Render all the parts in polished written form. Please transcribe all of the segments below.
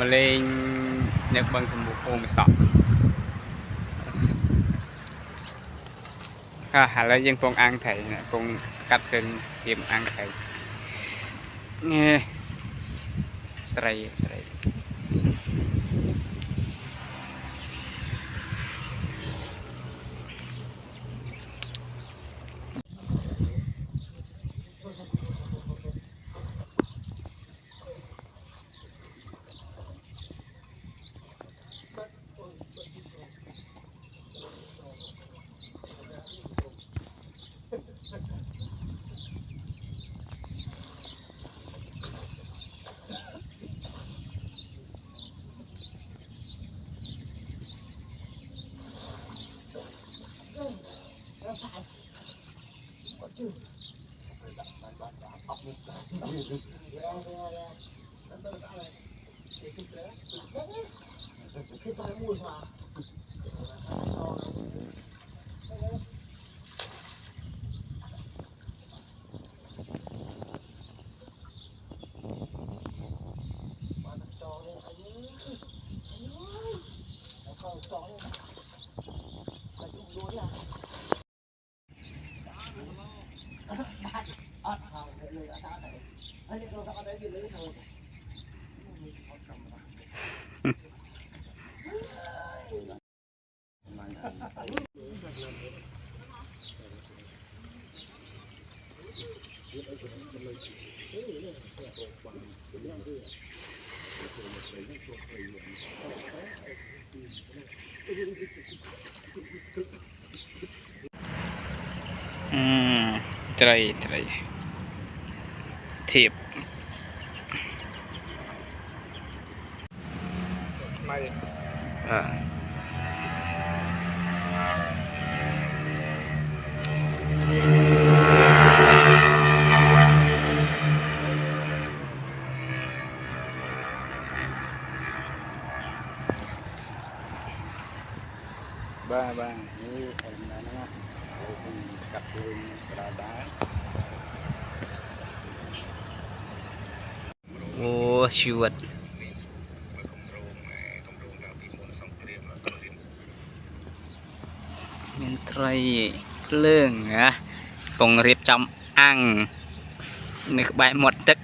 mà lên nước bằng thùng bột ôm sọ hà lấy dân con ăn thầy con cắt lên kiếm ăn thầy nghe trời trời trời trời thiệp ba như em đã nói cặp đường đá ô siêu vật miền Tây lương á cùng riết trong ăn này các bạn một tức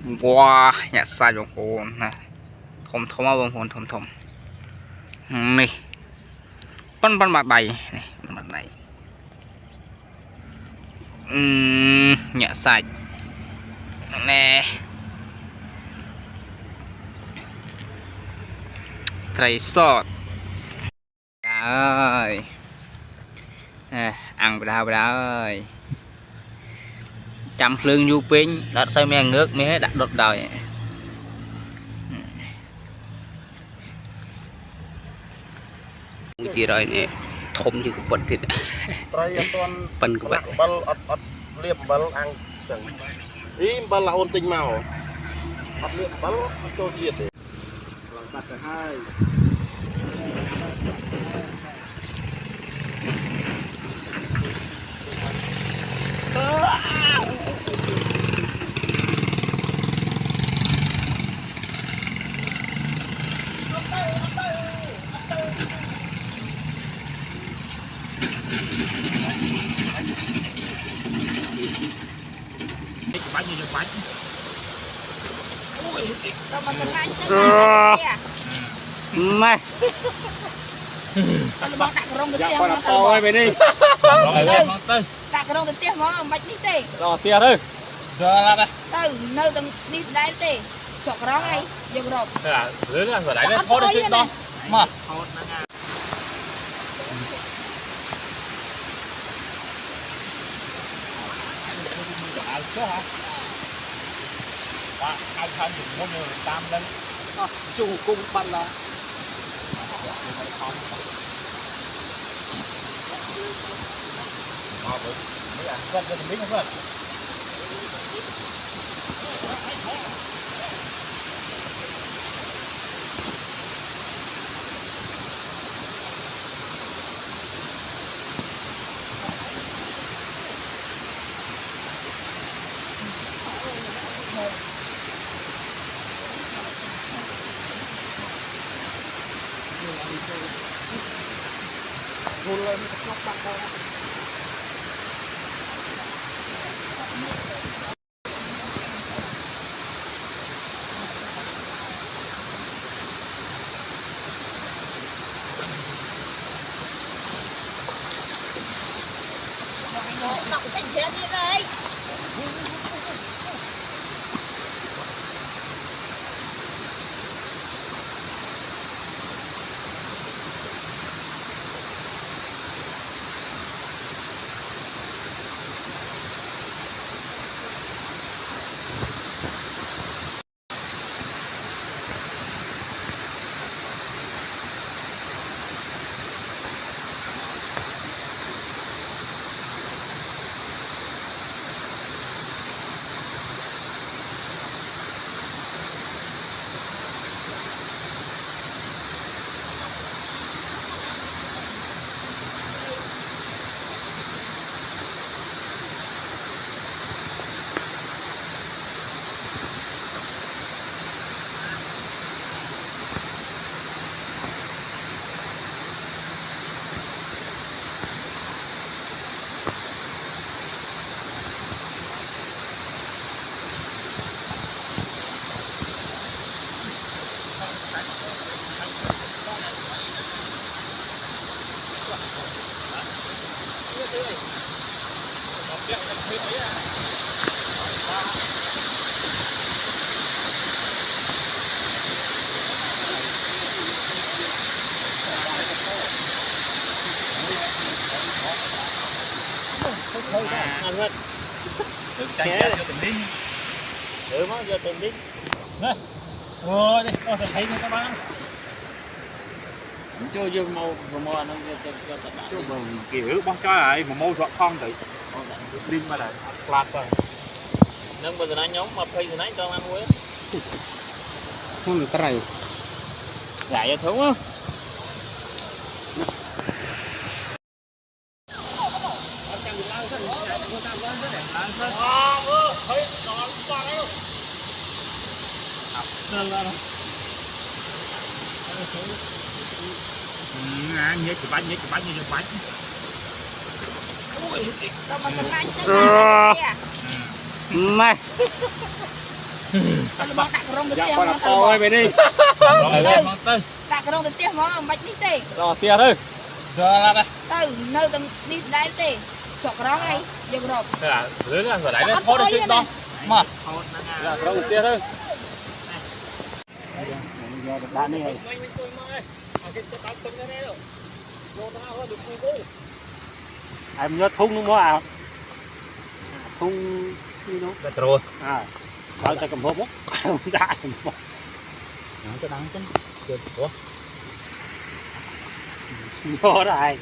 wow nhà sai bông hồn nè thom thom á bông hồn thom thom này ban mặt đầy này mặt đầy nhà sai nè thầy sọt ơi ăn bả ơi chăm lương du pin đặt xây mẹ ngước mẹ đặt đột đời chỉ rồi nè thôm như cái bẩn thịt bẩn của bạn liệp bal ăn ý bal là ôn tinh màu liệp bal cho diệt đặt thứ hai bánh như bánh này dạ con là to ơi về đi đặt cái rong cái tia mà bạch đi tê rồi tia thôi giờ là đây từ nơi tầm đi đáy tê chọc rong này dừng rồi là dưới là rồi đáy lên thôi được đó mà anh thân thì có nhiều tam lên chung cung bắn là gần gần miếng không Đọc thành thế đi đây. Ăn hết. Đừng chạy ra cho từng đi. Đừng có giờ từng đi. Nè. Đi, thấy người ta bán. Chưa vô màu nó cho tất cả. Chưa bừng kiểu bong cho lại mà môi dọn con thì. Linh mà lại lạt rồi. Nâng bây giờ nó nhóm mà phay rồi nãy cho ăn uống. Không cái này. Dạ vậy thúng không? Nhớ chụp bánh như bánh. Đâu mà còn anh tên Mày. Con bong đặt rong Dạ cái con tiêu. làm to ơi về đi. Đặt rong cái tiêu mà bạch đi tê. Rồi tia thôi. Giờ là đây. Từ nơi tầm đi đáy tê. Chọc rong này, dừng rộp. Thế là dưới là rồi đấy lên thôi được đó. Mà. Là rong tia thôi. Đã này. Em nhớ thung đúng không ạ? Thung gì đó. Được rồi. Bao ta cầm hộp á. Đã cầm hộp. Nó cho đắng chứ. Được. Ủa? Vô rồi.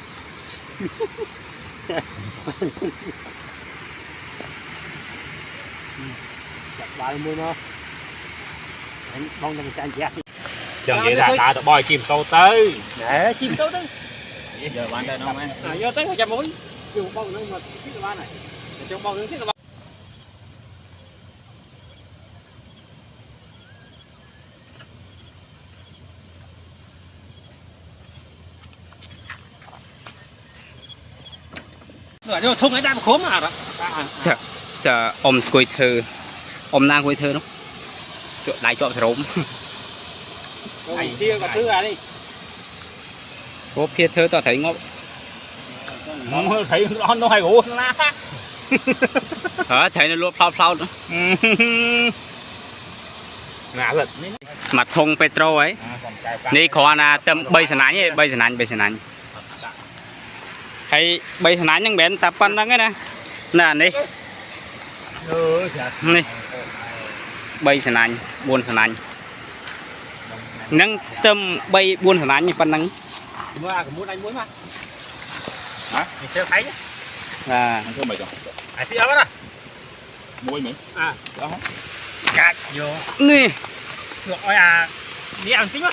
Chặt bài mua nó. Anh bông cho mình canh giác. Chẳng vậy là ta đã bòi chìm sâu tới. Để chim tốt đấy. Giờ bán đây nó em. Giờ tới 200 muối. Dùng bông nó mà thiết là bán này. Trong bông nó thiết là bán. Rồi thùng ấy đang khốm à đó. Sợ quỳ thư. Nang quỳ thư đúng. Chỗ đại chỗ rộm. Này kia có thứ à đi. Cô phía thư tao thấy ngốc. Nó thấy nó hay ngủ lá. Thấy nó luôn phao nữa. Ngã lật. Mặt thùng petro ấy. Ní khó là tầm bay sẵn ảnh. Hay bay sẵn ảnh nhưng bén tập phân đó cái nè. Nè đi. Đi. Bay sẵn ảnh, buôn sẵn ảnh. Nâng tầm bay buôn sẵn ảnh như phân nâng. Muốn anh muốn mà. Hả? Mình theo thấy chứ. Anh theo mày rồi. Thì áo đó. Môi mình. Đó. Cắt vô. Nè. Rồi đi ăn tí quá.